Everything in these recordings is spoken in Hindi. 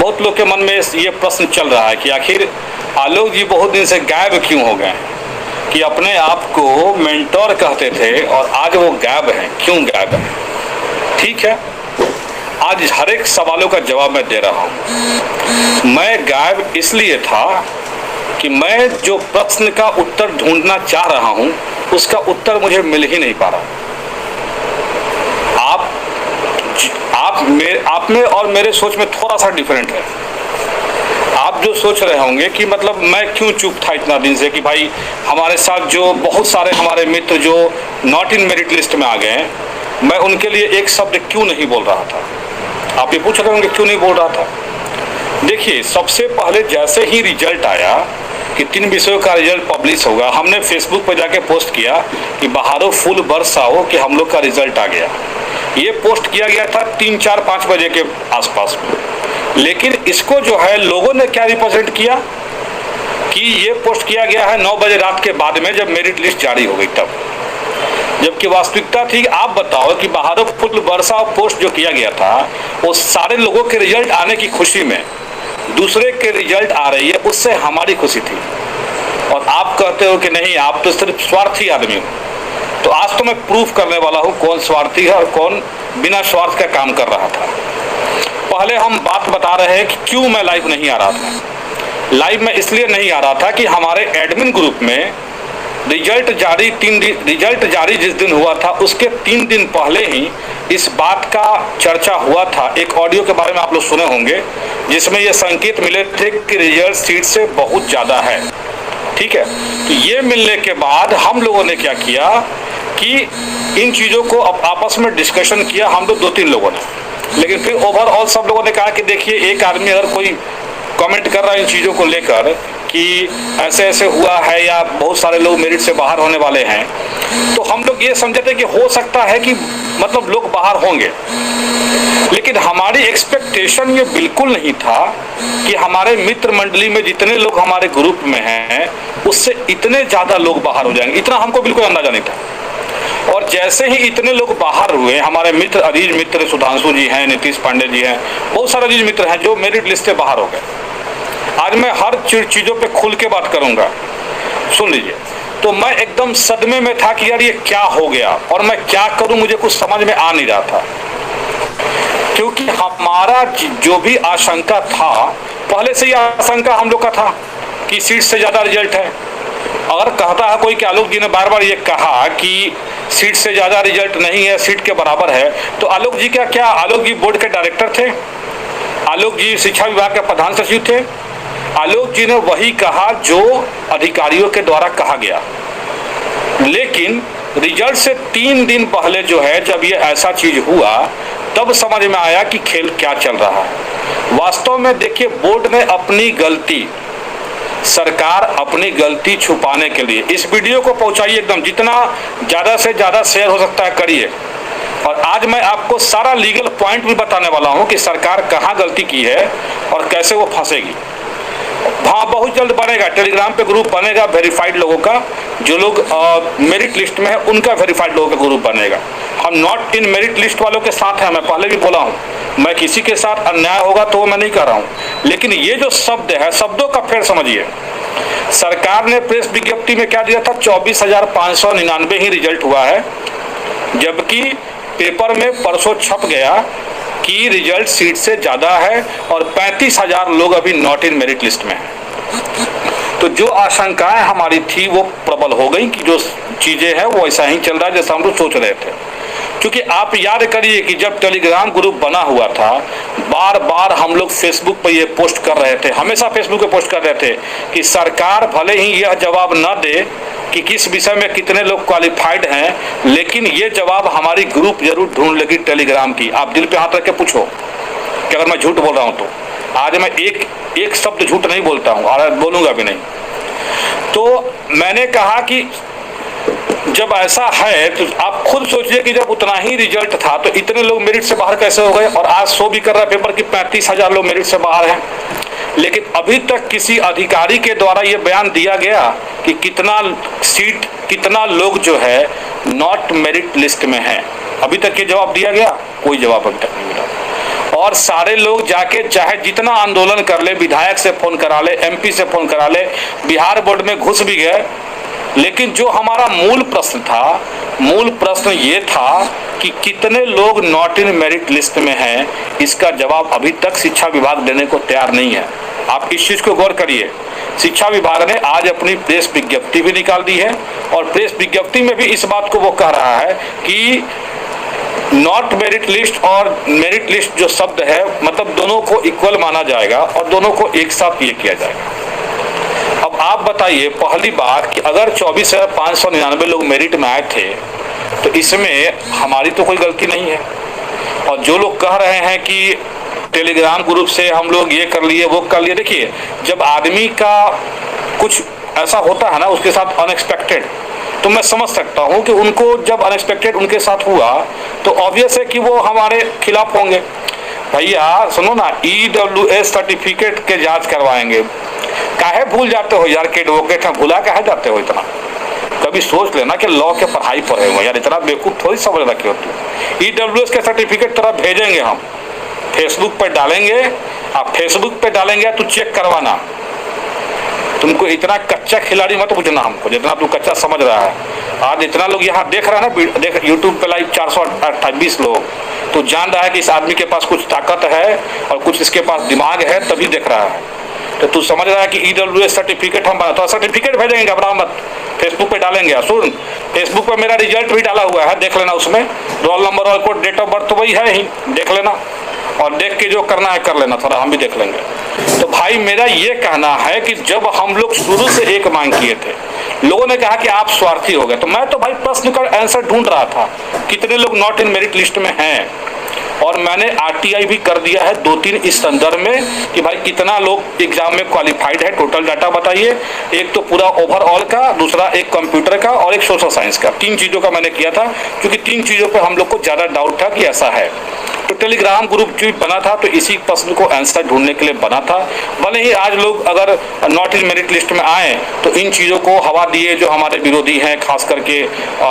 बहुत लोग के मन में ये प्रश्न चल रहा है कि आखिर आलोक जी बहुत दिन से गायब क्यों हो गए, कि अपने आप को मेंटोर कहते थे और आज वो गायब हैं, क्यों गायब हैं। ठीक है, आज हर एक सवालों का जवाब मैं दे रहा हूं। मैं गायब इसलिए था कि मैं जो प्रश्न का उत्तर ढूंढना चाह रहा हूं उसका उत्तर मुझे मिल ही नहीं पा रहा। आप में और मेरे सोच में थोड़ा सा डिफरेंट है। आप जो सोच रहे होंगे कि मतलब मैं क्यों चुप था इतना दिन से, कि भाई हमारे साथ जो बहुत सारे हमारे मित्र जो नॉट इन मेरिट लिस्ट में आ गए हैं, मैं उनके लिए एक शब्द क्यों नहीं बोल रहा था। आप ये पूछ रहे होंगे क्यों नहीं बोल रहा था। देखिए, सबसे पहले जैसे ही रिजल्ट आया कि 3 विषयों का रिजल्ट पब्लिश होगा, हमने फेसबुक पर जाके पोस्ट किया कि बहारो फुल बरस आओ कि हम लोग का रिजल्ट आ गया। ये पोस्ट किया गया था 3, 4, 5 बजे के आसपास में। लेकिन इसको जो है लोगों ने क्या रिप्रेजेंट किया कि ये पोस्ट किया गया है 9 बजे रात के बाद में, जब मेरिट लिस्ट जारी हो गई तब। जबकि वास्तविकता थी, आप बताओ कि बहारो फुल बरसा पोस्ट जो किया गया था वो सारे लोगों के रिजल्ट आने की खुशी में दूसरे के रिजल्ट आ रही है, उससे हमारी खुशी थी। और आप कहते हो कि नहीं, आप तो सिर्फ स्वार्थी आदमी हो। तो आज तो मैं प्रूफ करने वाला हूं कौन स्वार्थी है और कौन बिना स्वार्थ का काम कर रहा था। पहले हम बात बता रहे हैं कि क्यों मैं लाइव नहीं आ रहा था। लाइव में इसलिए नहीं आ रहा था कि हमारे एडमिन ग्रुप में रिजल्ट जारी जिस दिन हुआ था उसके 3 दिन पहले ही इस बात का चर्चा हुआ था। एक ऑडियो के बारे में आप लोग सुने होंगे जिसमें ये संकेत मिले थे कि रिजल्ट सीट से बहुत ज़्यादा है। ठीक है, तो ये मिलने के बाद हम लोगों ने क्या किया कि इन चीज़ों को आपस में डिस्कशन किया, हम लोग 2-3 लोगों ने। लेकिन फिर ओवरऑल सब लोगों ने कहा कि देखिए, एक आदमी अगर कोई कमेंट कर रहा है इन चीज़ों को लेकर कि ऐसे ऐसे हुआ है या बहुत सारे लोग मेरिट से बाहर होने वाले हैं, तो हम लोग ये समझे थे कि हो सकता है कि मतलब लोग बाहर होंगे। लेकिन हमारी एक्सपेक्टेशन ये बिल्कुल नहीं था कि हमारे मित्र मंडली में जितने लोग हमारे ग्रुप में हैं उससे इतने ज़्यादा लोग बाहर हो जाएंगे, इतना हमको बिल्कुल अंदाजा नहीं था। और जैसे ही इतने लोग बाहर हुए, हमारे मित्र अजीज मित्र सुधांशु जी हैं, नीतीश पांडे जी हैं, बहुत सारे अजीज मित्र हैं जो मेरिट लिस्ट से बाहर हो गए। आज मैं हर चीज़ों पे खुल के बात करूंगा, सुन लीजिए। तो मैं एकदम सदमे में था कि यार ये क्या हो गया और मैं क्या करूं, मुझे कुछ समझ में आ नहीं रहा था। क्योंकि हमारा जो भी आशंका था, पहले से ही आशंका हम लोग का था कि सीट से ज़्यादा रिजल्ट है। अगर कहता है कोई कि आलोक जी ने बार बार ये कहा कि सीट से ज़्यादा रिजल्ट नहीं है, सीट के बराबर है, तो आलोक जी क्या आलोक जी बोर्ड के डायरेक्टर थे? आलोक जी शिक्षा विभाग के प्रधान सचिव थे? आलोक जी ने वही कहा जो अधिकारियों के द्वारा कहा गया। लेकिन रिजल्ट से 3 दिन पहले जो है, जब ये ऐसा चीज हुआ, तब समझ में आया कि खेल क्या चल रहा है। वास्तव में देखिए, बोर्ड ने अपनी गलती, सरकार अपनी गलती छुपाने के लिए इस वीडियो को पहुंचाइए, एकदम जितना ज़्यादा से ज़्यादा शेयर हो सकता है करिए। और आज मैं आपको सारा लीगल पॉइंट भी बताने वाला हूं कि सरकार कहां गलती की है और कैसे वो फंसेगी। हाँ, बहुत जल्द बनेगा, टेलीग्राम पे ग्रुप बनेगा वेरीफाइड लोगों का, जो लोग मेरिट लिस्ट में है उनका वेरीफाइड लोगों का ग्रुप बनेगा। हम नॉट इन मेरिट लिस्ट वालों के साथ हैं, मैं पहले भी बोला हूँ। मैं किसी के साथ अन्याय होगा तो वो मैं नहीं कर रहा हूँ, लेकिन ये जो शब्द है, शब्दों का फेर समझिए। सरकार ने प्रेस विज्ञप्ति में क्या दिया था, 24,599 ही रिजल्ट हुआ है, जबकि पेपर में परसों छप गया कि रिजल्ट सीट से ज़्यादा है और 35,000 लोग अभी नॉट इन मेरिट लिस्ट में हैं। तो जो आशंकाएं हमारी थी वो प्रबल हो गई कि जो चीज़ें हैं वो ऐसा ही चल रहा है जैसा हम लोग सोच रहे थे। क्योंकि आप याद करिए कि जब टेलीग्राम ग्रुप बना हुआ था, बार बार हम लोग फेसबुक पर ये पोस्ट कर रहे थे, हमेशा फेसबुक पे पोस्ट कर रहे थे कि सरकार भले ही यह जवाब न दे कि किस विषय में कितने लोग क्वालिफाइड हैं, लेकिन ये जवाब हमारी ग्रुप जरूर ढूंढ लेगी टेलीग्राम की। आप दिल पे हाथ रख के पूछो कि अगर मैं झूठ बोल रहा हूँ तो। आज मैं एक शब्द झूठ नहीं बोलता हूँ और बोलूँगा भी नहीं। तो मैंने कहा कि जब ऐसा है तो आप खुद सोचिए कि जब उतना ही रिजल्ट था तो इतने लोग मेरिट से बाहर कैसे हो गए। और आज 100 भी कर रहा है पेपर कि 35,000 लोग मेरिट से बाहर हैं। लेकिन अभी तक किसी अधिकारी के द्वारा ये बयान दिया गया कि कितना लोग जो है नॉट मेरिट लिस्ट में है, अभी तक ये जवाब दिया गया? कोई जवाब अभी तक नहीं मिला। और सारे लोग जाके चाहे जितना आंदोलन कर ले, विधायक से फोन करा ले, एमपी से फोन करा ले, बिहार बोर्ड में घुस भी गए, लेकिन जो हमारा मूल प्रश्न था, मूल प्रश्न ये था कि कितने लोग नॉट इन मेरिट लिस्ट में हैं, इसका जवाब अभी तक शिक्षा विभाग देने को तैयार नहीं है। आप इस चीज को गौर करिए। शिक्षा विभाग ने आज अपनी प्रेस विज्ञप्ति भी निकाल दी है और प्रेस विज्ञप्ति में भी इस बात को वो कह रहा है कि नॉट मेरिट लिस्ट और मेरिट लिस्ट जो शब्द है, मतलब दोनों को इक्वल माना जाएगा और दोनों को एक साथ ये किया जाएगा। अब आप बताइए, पहली बात कि अगर 24,599 लोग मेरिट में आए थे तो इसमें हमारी तो कोई गलती नहीं है। और जो लोग कह रहे हैं कि टेलीग्राम ग्रुप से हम लोग ये कर लिए वो कर लिए, देखिए जब आदमी का कुछ ऐसा होता है ना उसके साथ अनएक्सपेक्टेड, तो मैं समझ सकता हूँ कि उनको जब अनएक्सपेक्टेड उनके साथ हुआ तो ऑब्वियस है कि वो हमारे खिलाफ होंगे। भैया सुनो ना, EWS सर्टिफिकेट के जांच करवाएंगे, काहे भूल जाते हो यार, के एडवोकेट हैं, भुला काहे जाते हो इतना? कभी सोच लेना कि लॉ के पढ़ाई पढ़े हो यार, इतना बेवकूफ थोड़ी समझ रखे हो तुम। EWS के सर्टिफिकेट तरह भेजेंगे, हम फेसबुक पर डालेंगे, आप फेसबुक पे डालेंगे तो चेक करवाना। तुमको इतना कच्चा खिलाड़ी मत पूछना हमको, जितना तू कच्चा समझ रहा है। आज इतना लोग यहाँ देख रहा है ना, देख यूट्यूब पे लाइव 428 लोग, तो जान रहा है कि इस आदमी के पास कुछ ताकत है और कुछ इसके पास दिमाग है, तभी देख रहा है। तो तू समझ रहा है कि EWS सर्टिफिकेट हम तो सर्टिफिकेट भेजेंगे, घबरा मत, फेसबुक पे डालेंगे। सुन, फेसबुक पे मेरा रिजल्ट भी डाला हुआ है, देख लेना, उसमें रोल नंबर और कोड डेट ऑफ बर्थ तो वही है ही, देख लेना और देख के जो करना है कर लेना, थोड़ा हम भी देख लेंगे। तो भाई मेरा ये कहना है कि जब हम लोग शुरू से एक मांग किए थे, लोगों ने कहा कि आप स्वार्थी हो गए, तो मैं तो भाई प्रश्न का आंसर ढूंढ रहा था, कितने लोग नॉट इन मेरिट लिस्ट में हैं, और मैंने RTI भी कर दिया है 2-3 इस संदर्भ में कि भाई कितना लोग एग्जाम में क्वालिफाइड है, टोटल डाटा बताइए। एक तो पूरा ओवरऑल का, दूसरा एक कंप्यूटर का और एक सोशल साइंस का, 3 चीजों का मैंने किया था, क्योंकि 3 चीजों पर हम लोग को ज्यादा डाउट था कि ऐसा है। तो टेलीग्राम ग्रुप जो बना था तो इसी प्रश्न को आंसर ढूंढने के लिए बना था। भले ही आज लोग अगर नॉट इन मेरिट लिस्ट में आए तो इन चीज़ों को हवा दिए जो हमारे विरोधी हैं, खास करके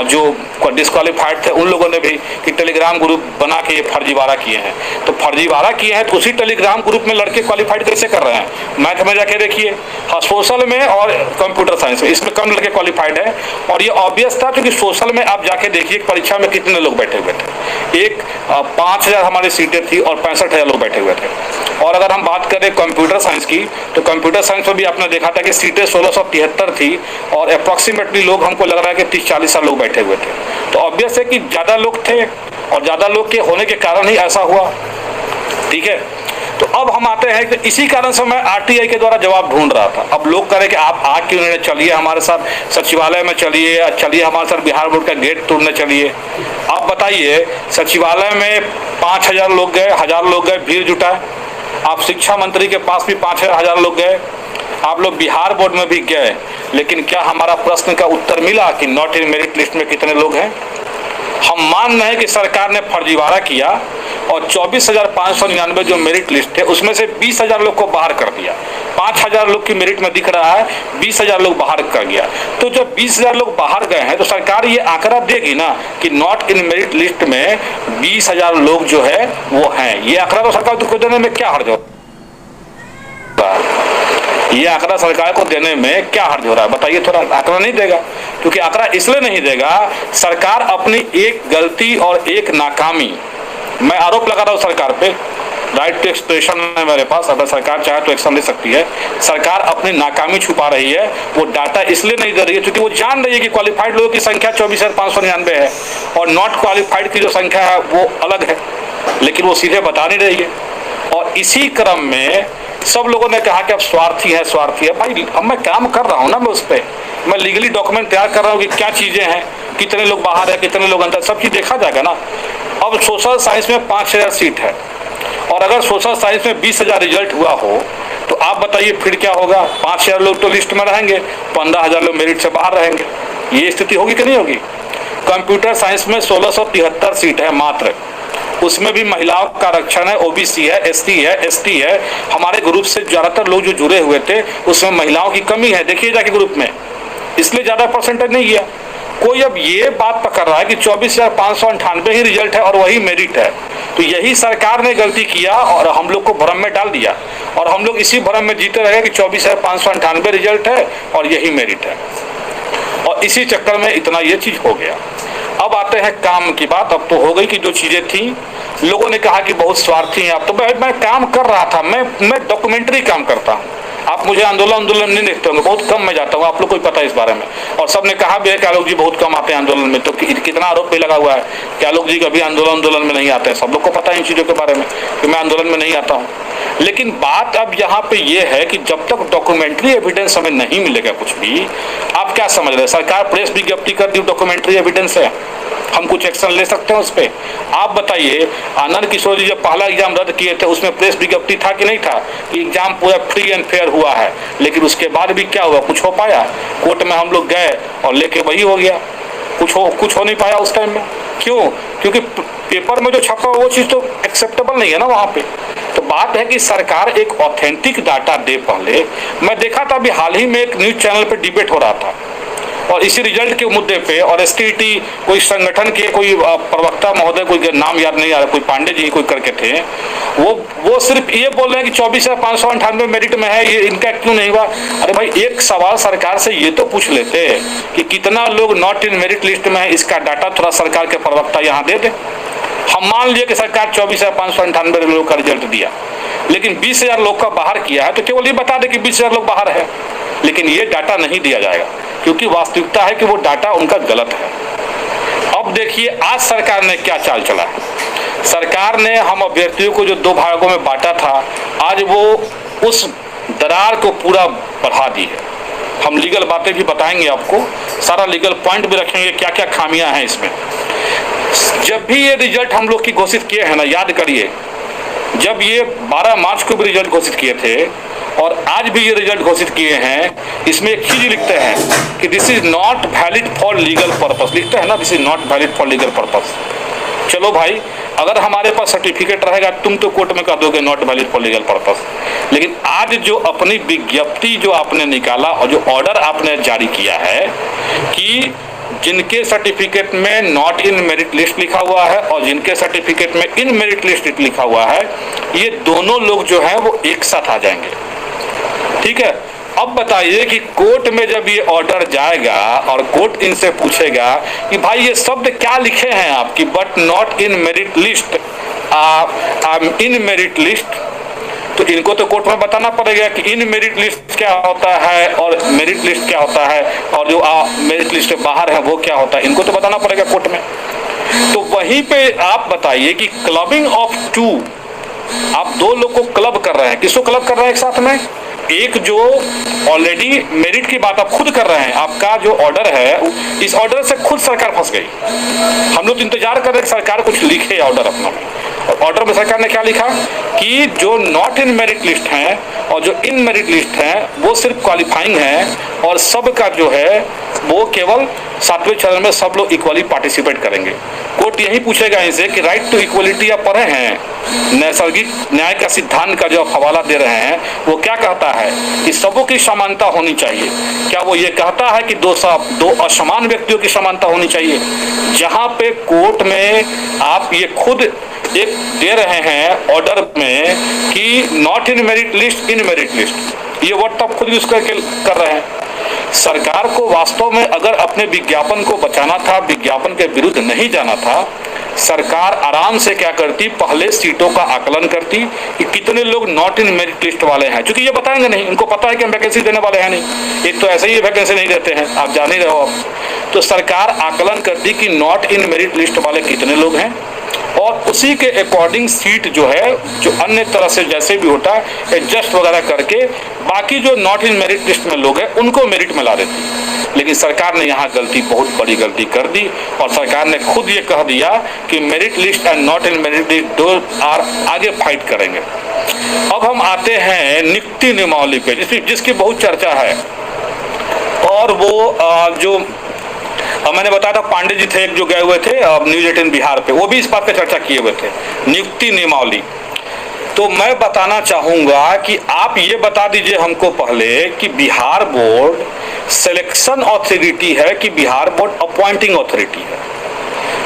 जो डिस्क्वालीफाइड थे उन लोगों ने भी, कि टेलीग्राम ग्रुप बना के ये फर्जीवाड़ा किए हैं। तो फर्जीवाड़ा किए हैं तो उसी टेलीग्राम ग्रुप में लड़के क्वालिफाइड कैसे कर रहे हैं? मैथ में जाके देखिए, हाँ सोशल में और कंप्यूटर साइंस में, इसमें कम लड़के क्वालिफाइड है। और ये ऑब्वियस था क्योंकि सोशल में आप जाके देखिए परीक्षा में कितने लोग बैठे हुए थे, एक 5,000 हमारी सीटें थी और 65,000 लोग बैठे हुए थे। और अगर हम बात करें कंप्यूटर साइंस की, तो कंप्यूटर साइंस में भी आपने देखा था कि सीटें 1673 थी और अप्रॉक्सीमेटली लोग, हमको लग रहा है कि 30-40 लोग बैठे हुए थे। तो ऑब्वियस है कि ज़्यादा लोग थे और ज़्यादा लोग के होने के कारण ही ऐसा हुआ। ठीक है, तो अब हम आते हैं कि इसी कारण से मैं RTI के द्वारा जवाब ढूंढ रहा था। अब लोग कह रहे कि आप आ क्यों नहीं, चलिए हमारे साथ सचिवालय में चलिए, चलिए हमारे साथ बिहार बोर्ड का गेट तोड़ने चलिए। आप बताइए, सचिवालय में 5,000 लोग गए, 1,000 लोग गए, भीड़ जुटा। आप शिक्षा मंत्री के पास भी 5,000 लोग गए, आप लोग बिहार बोर्ड में भी गए, लेकिन क्या हमारा प्रश्न का उत्तर मिला कि नॉट इन मेरिट लिस्ट में कितने लोग हैं? हम मान रहे हैं कि सरकार ने फर्जीवाड़ा किया और 24,599 जो मेरिट लिस्ट थे उसमें से 20,000 लोग को बाहर कर दिया। 5,000 लोग की मेरिट में दिख रहा है, 20,000 लोग बाहर कर गया। तो जब 20,000 लोग बाहर गए हैं तो सरकार ये आंकड़ा देगी ना कि नॉट इन मेरिट लिस्ट में 20,000 लोग जो है वो हैं। ये आंकड़ा तो सरकार को देने में क्या हर्ज होता है? ये आंकड़ा सरकार को देने में क्या हर्ज हो रहा है बताइए? थोड़ा आंकड़ा नहीं देगा, क्योंकि आंकड़ा इसलिए नहीं देगा, सरकार अपनी एक गलती और एक नाकामी, मैं आरोप लगा रहा हूं सरकार पे, राइट टू एक्सप्रेशन है मेरे पास, अगर सरकार चाहे तो एक्शन ले सकती है। सरकार अपनी नाकामी छुपा रही है, वो डाटा इसलिए नहीं दे रही है क्योंकि वो जान रही है कि क्वालिफाइड लोगों की संख्या 24,599 है और नॉट क्वालिफाइड की जो संख्या है वो अलग है, लेकिन वो सीधे बता नहीं रही है। और इसी क्रम में सब लोगों ने कहा कि अब स्वार्थी है, स्वार्थी है। भाई अब मैं काम कर रहा हूँ ना, मैं उस पर मैं लीगली डॉक्यूमेंट तैयार कर रहा हूँ कि क्या चीज़ें हैं, कितने लोग बाहर है, कितने लोग अंदर, सब चीज़ देखा जाएगा ना। अब सोशल साइंस में 5,000 सीट है और अगर सोशल साइंस में 20,000 रिजल्ट हुआ हो तो आप बताइए फिर क्या होगा? 5,000 लोग तो लिस्ट में रहेंगे, 15,000 लोग मेरिट से बाहर रहेंगे। ये स्थिति होगी कि नहीं होगी? कंप्यूटर साइंस में 1673 सीट है मात्र, उसमें भी महिलाओं का आरक्षण है, OBC है, SC है, ST है। हमारे ग्रुप से ज़्यादातर लोग जो जुड़े हुए थे उसमें महिलाओं की कमी है, देखिए जाके ग्रुप में, इसलिए ज़्यादा परसेंटेज नहीं गया। कोई अब ये बात पकड़ रहा है कि 24,598 ही रिजल्ट है और वही मेरिट है, तो यही सरकार ने गलती किया और हम लोग को भ्रम में डाल दिया और हम लोग इसी भ्रम में जीते रहे कि 24,598 रिजल्ट है और यही मेरिट है, और इसी चक्कर में इतना ये चीज हो गया। अब आते हैं काम की बात। अब तो हो गई कि जो चीजें थी, लोगों ने कहा कि बहुत स्वार्थी हैं आप, तो मैं काम कर रहा था, मैं डॉक्यूमेंट्री काम करता हूँ। आप मुझे आंदोलन नहीं देखते होंगे, बहुत कम मैं जाता हूँ, आप लोग को पता है इस बारे में। और सबने कहा भी है कि आलोक जी बहुत कम आते हैं आंदोलन में, तो कितना आरोप भी लगा हुआ है कि आलोक जी कभी आंदोलन में नहीं आते हैं। सब लोग को पता है इन चीज़ों के बारे में कि मैं आंदोलन में नहीं आता हूँ। लेकिन बात अब यहाँ पे ये है कि जब तक डॉक्यूमेंट्री एविडेंस हमें नहीं मिलेगा कुछ भी, आप क्या समझ रहे हैं सरकार प्रेस विज्ञप्ति कर दी, डॉक्यूमेंट्री एविडेंस है, हम कुछ एक्शन ले सकते हैं उस पर? आप बताइए, आनंद किशोर जी जब पहला एग्जाम रद्द किए थे उसमें प्रेस विज्ञप्ति था कि नहीं था कि एग्जाम पूरा फ्री एंड फेयर हुआ है, लेकिन उसके बाद भी क्या हुआ, कुछ हो पाया? कोर्ट में हम लोग गए और लेके वही हो गया, कुछ हो नहीं पाया उस टाइम में। क्यों? क्योंकि पेपर में जो छपा वो चीज़ तो एक्सेप्टेबल नहीं है ना वहाँ पे। तो बात है कि सरकार एक ऑथेंटिक डाटा दे। पहले मैं देखा था, अभी हाल ही में एक न्यूज चैनल पे डिबेट हो रहा था और इसी रिजल्ट के मुद्दे पे, और एसटीटी कोई संगठन के कोई प्रवक्ता महोदय, कोई नाम याद नहीं आ रहा, कोई पांडे जी कोई करके थे, वो सिर्फ ये बोल रहे हैं कि 24,598 मेरिट में है, ये इनका क्यों नहीं हुआ? अरे भाई, एक सवाल सरकार से ये तो पूछ लेते कि कितना लोग नॉट इन मेरिट लिस्ट में है, इसका डाटा थोड़ा सरकार के प्रवक्ता यहाँ दे दे। हम मान लिए कि सरकार 24,598 लोग का रिजल्ट दिया, लेकिन 20,000 लोग का बाहर किया है, तो केवल ये बता दे कि 20,000 लोग बाहर है, लेकिन ये डाटा नहीं दिया जाएगा क्योंकि वास्तविकता है कि वो डाटा उनका गलत है। अब देखिए आज सरकार ने क्या चाल चला है। सरकार ने हम अभ्यर्थियों को जो 2 भागों में बांटा था, आज वो उस दरार को पूरा बढ़ा दी है। हम लीगल बातें भी बताएंगे आपको, सारा लीगल पॉइंट भी रखेंगे, क्या क्या खामियां हैं इसमें। जब भी ये रिजल्ट हम लोग की घोषित किए हैं ना, याद करिए, जब ये 12 मार्च को भी रिजल्ट घोषित किए थे और आज भी ये रिजल्ट घोषित किए हैं, इसमें एक चीज लिखते हैं कि this is not valid for legal purpose, लिखते हैं ना, this is not valid for legal purpose. चलो भाई, अगर हमारे पास सर्टिफिकेट रहेगा तुम तो कोर्ट में कह दोगे not valid for legal purpose, लेकिन आज जो अपनी विज्ञप्ति जो आपने निकाला और जो ऑर्डर आपने जारी किया है कि जिनके सर्टिफिकेट में नॉट इन मेरिट लिस्ट लिखा हुआ है और जिनके सर्टिफिकेट में इन मेरिट लिस्ट लिखा हुआ है, ये दोनों लोग जो हैं वो एक साथ आ जाएंगे। ठीक है, अब बताइए कि कोर्ट में जब ये ऑर्डर जाएगा और कोर्ट इनसे पूछेगा कि भाई ये शब्द क्या लिखे हैं आपकी, but not in merit list, in merit list, तो इनको तो कोर्ट में बताना पड़ेगा कि इन मेरिट लिस्ट क्या होता है और मेरिट लिस्ट क्या होता है, और जो मेरिट लिस्ट से बाहर है वो क्या होता है, इनको तो बताना पड़ेगा कोर्ट में। तो वहीं पे आप बताइए कि क्लबिंग ऑफ 2, आप 2 लोग को क्लब कर रहे हैं, किसको क्लब कर रहे हैं एक साथ में? एक जो ऑलरेडी मेरिट की बात आप खुद कर रहे हैं, आपका जो ऑर्डर है, इस ऑर्डर से खुद सरकार फंस गई। हम लोग इंतजार कर रहे हैं सरकार कुछ लिखे ऑर्डर अपना, और ऑर्डर में सरकार ने क्या लिखा कि जो नॉट इन मेरिट लिस्ट हैं और जो इन मेरिट लिस्ट हैं वो सिर्फ क्वालिफाइंग है, और सब का जो है वो केवल 7वें चरण में सब लोग इक्वली पार्टिसिपेट करेंगे। कोर्ट यही पूछेगा इनसे कि राइट टू इक्वलिटी आप पढ़े हैं, नैसर्गिक न्याय का सिद्धांत का जो आप हवाला दे रहे हैं वो क्या कहता है कि सबों की समानता होनी चाहिए। क्या वो ये कहता है कि दो असमान व्यक्तियों की समानता होनी चाहिए? जहां पे कोर्ट में आप ये खुद एक दे रहे हैं ऑर्डर में कि not in merit list, in merit list, ये वर्ड आप खुद यूज करके कर रहे हैं। सरकार को वास्तव में अगर अपने विज्ञापन को बचाना था, विज्ञापन के विरुद्ध नहीं जाना था, सरकार आराम से क्या करती, पहले सीटों का आकलन करती कि कितने लोग नॉट इन मेरिट लिस्ट वाले हैं, क्योंकि ये बताएंगे नहीं, उनको पता है कि हम वैकेंसी देने वाले हैं नहीं, एक तो ऐसे ही वैकेंसी नहीं देते हैं, आप जान ही रहे हो। तो सरकार आकलन करती कि नॉट इन मेरिट लिस्ट वाले कितने लोग हैं और उसी के अकॉर्डिंग सीट जो है, जो अन्य तरह से जैसे भी होता है एडजस्ट वगैरह करके बाकी जो नॉट इन मेरिट लिस्ट में लोग हैं उनको मेरिट में ला देती। लेकिन सरकार ने यहाँ गलती, बहुत बड़ी गलती कर दी और सरकार ने खुद ये कह दिया कि merit list and not in merit list दो आगे फाइट करेंगे। अब हम आते हैं नियुक्ति नियमावली पे, जिसकी बहुत चर्चा है, और वो जो मैंने बताया था पांडे जी थे एक जो गए हुए थे न्यूज 18 बिहार पे, वो भी इस बात पे चर्चा किए हुए थे, नियुक्ति नियमावली। तो मैं बताना चाहूंगा कि आप ये बता दीजिए हमको पहले कि बिहार बोर्ड सिलेक्शन अथॉरिटी है कि बिहार बोर्ड अपॉइंटिंग अथॉरिटी है?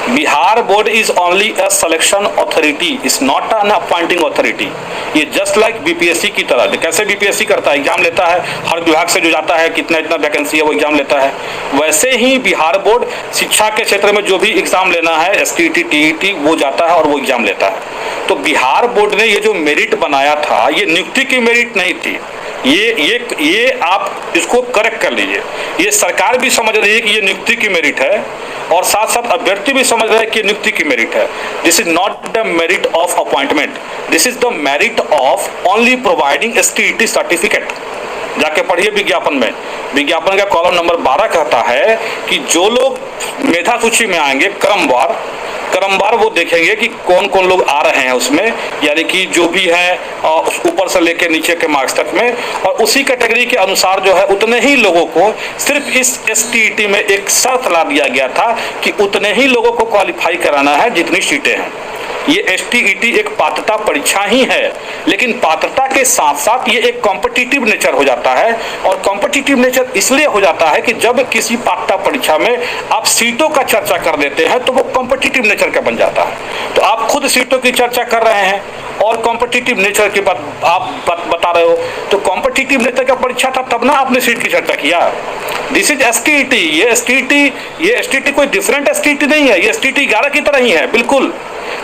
Bihar board is only a selection authority, is not an appointing authority. ये जस्ट लाइक बीपीएससी की तरह, कैसे बीपीएससी करता है, एग्जाम लेता है, हर विभाग से जो जाता है कितना इतना वैकेंसी है वो एग्जाम लेता है, वैसे ही बिहार बोर्ड शिक्षा के क्षेत्र में जो भी एग्जाम लेना है एसटीईटी टीईटी वो जाता है और वो एग्जाम लेता है। तो बिहार बोर्ड ने ये जो मेरिट बनाया था ये नियुक्ति की मेरिट नहीं थी, ये आप इसको करेक्ट कर लीजिए। ये सरकार भी समझ रही है कि ये नियुक्ति की मेरिट है और साथ साथ अभ्यर्थी भी समझ रहे हैं कि नियुक्ति की मेरिट है। This is not the merit of appointment, this is the merit of only providing STET certificate. जाके पढ़िए विज्ञापन में, विज्ञापन का कॉलम नंबर 12 कहता है कि जो लोग मेधा सूची में आएंगे क्रमवार वो देखेंगे कि कौन कौन लोग आ रहे हैं उसमें, यानी कि जो भी है ऊपर से लेके नीचे के मार्क्स तक में, और उसी कैटेगरी के अनुसार जो है उतने ही लोगों को, सिर्फ इस एसटीईटी में एक शर्त ला दिया गया था कि उतने ही लोगों को क्वालिफाई कराना है जितनी सीटें हैं। ये एसटीईटी एक पात्रता परीक्षा ही है, लेकिन पात्रता के साथ साथ ये एक कॉम्पिटिटिव नेचर हो जाता है। और कॉम्पिटिटिव नेचर इसलिए हो जाता है कि जब किसी पात्रता परीक्षा में आप सीटों का चर्चा कर देते हैं तो वो कॉम्पिटिटिव नेचर का बन जाता है। तो आप खुद सीटों की चर्चा कर रहे हैं और कॉम्पिटिटिव नेचर की बात आप बता रहे हो, तो कॉम्पिटिटिव नेचर का परीक्षा था तब ना आपने सीट की चर्चा किया। दिस इज एसटीईटी, ये एसटीईटी कोई डिफरेंट एसटीईटी नहीं है, ये एसटीईटी 11 की तरह ही है बिल्कुल।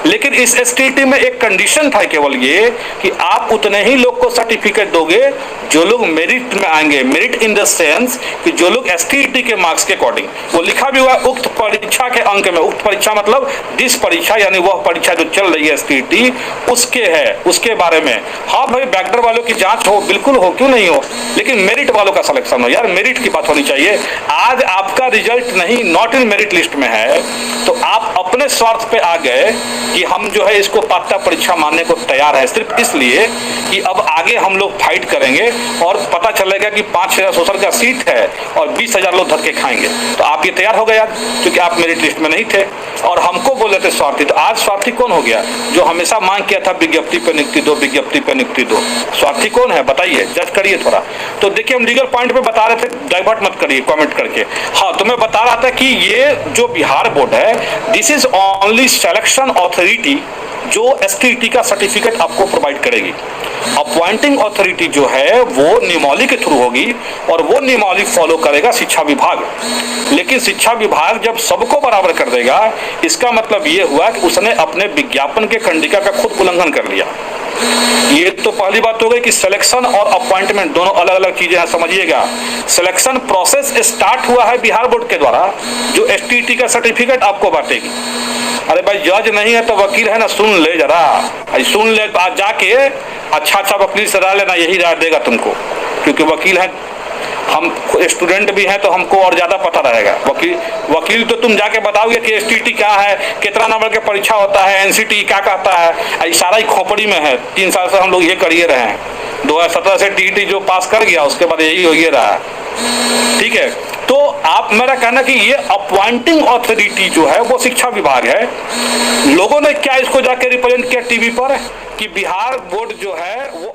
लेकिन इस एसटीईटी में एक कंडीशन था केवल ये कि आप उतने ही लोग को सर्टिफिकेट दोगे जो लोग मेरिट में आएंगे। मेरिट इन द सेंस कि जो लोग एसटीईटी के मार्क्स के अकॉर्डिंग, वो लिखा भी हुआ उक्त परीक्षा के अंक में, उक्त परीक्षा मतलब दिस परीक्षा, यानी वह परीक्षा जो चल रही है एसटीईटी उसके है, उसके बारे में। हाँ भाई बैकडर वालों की जांच हो, बिल्कुल हो, क्यों नहीं हो, लेकिन मेरिट वालों का सिलेक्शन हो। यार मेरिट की बात होनी चाहिए। आज आपका रिजल्ट नहीं नॉट इन मेरिट लिस्ट में है तो आप अपने स्वार्थ पे आ गए कि हम जो है इसको पात्रता परीक्षा मानने को तैयार है, सिर्फ इसलिए कि अब आगे हम लोग फाइट करेंगे और पता चलेगा कि 5,000 सोशल का सीट है और 20,000 लोग धक्के खाएंगे। तो आप ये तैयार हो गए यार, क्योंकि आप मेरिट लिस्ट में नहीं थे और हमको बोले थे स्वार्थी। तो आज स्वार्थी कौन हो गया? जो हमेशा मांग किया था विज्ञप्ति पे नियुक्ति दो, विज्ञप्ति पे नियुक्ति दो। स्वार्थी कौन है बताइए, जज करिए थोड़ा। तो देखिए हम लीगल पॉइंट पे बता रहे थे, डाइवर्ट मत करिए कमेंट करके। हाँ तो मैं बता रहा था कि ये जो बिहार बोर्ड है this is only selection authority जो एसटीईटी का सर्टिफिकेट आपको प्रोवाइड करेगी। अपॉइंटिंग अथॉरिटी जो है वो नियमावली के थ्रू होगी और वो नियमावली फॉलो करेगा शिक्षा विभाग। लेकिन शिक्षा विभाग जब सबको बराबर कर देगा इसका मतलब ये हुआ कि उसने अपने विज्ञापन के खंडिका का खुद उल्लंघन कर लिया। ये तो पहली बात हो गई कि सिलेक्शन और अपॉइंटमेंट दोनों अलग अलग चीजें हैं, समझिएगा। सिलेक्शन प्रोसेस स्टार्ट हुआ है बिहार बोर्ड के द्वारा जो एसटीईटी का सर्टिफिकेट आपको बांटेगी। अरे भाई जज नहीं है तो वकील है ना, सुन ले जरा, सुन ले। आज जाके अच्छा वकील से राय लेना, यही राय देगा तुमको, क्योंकि वकील है, हम स्टूडेंट भी हैं तो हमको और ज्यादा पता रहेगा। वकील तो तुम जाके बताओगे कि एसटीईटी क्या है, कितना नंबर के परीक्षा होता है, एनसीटी क्या कहता है, सारा ही खोपड़ी में है। 3 साल से हम लोग ये करिए रहे हैं, 2017 से टीईटी जो पास कर गया उसके बाद यही हो ये रहा, ठीक है। तो आप, मेरा कहना कि ये अपॉइंटिंग अथॉरिटी जो है वो शिक्षा विभाग है। लोगों ने क्या इसको जाके रिप्रेजेंट किया टीवी पर कि बिहार बोर्ड जो है वो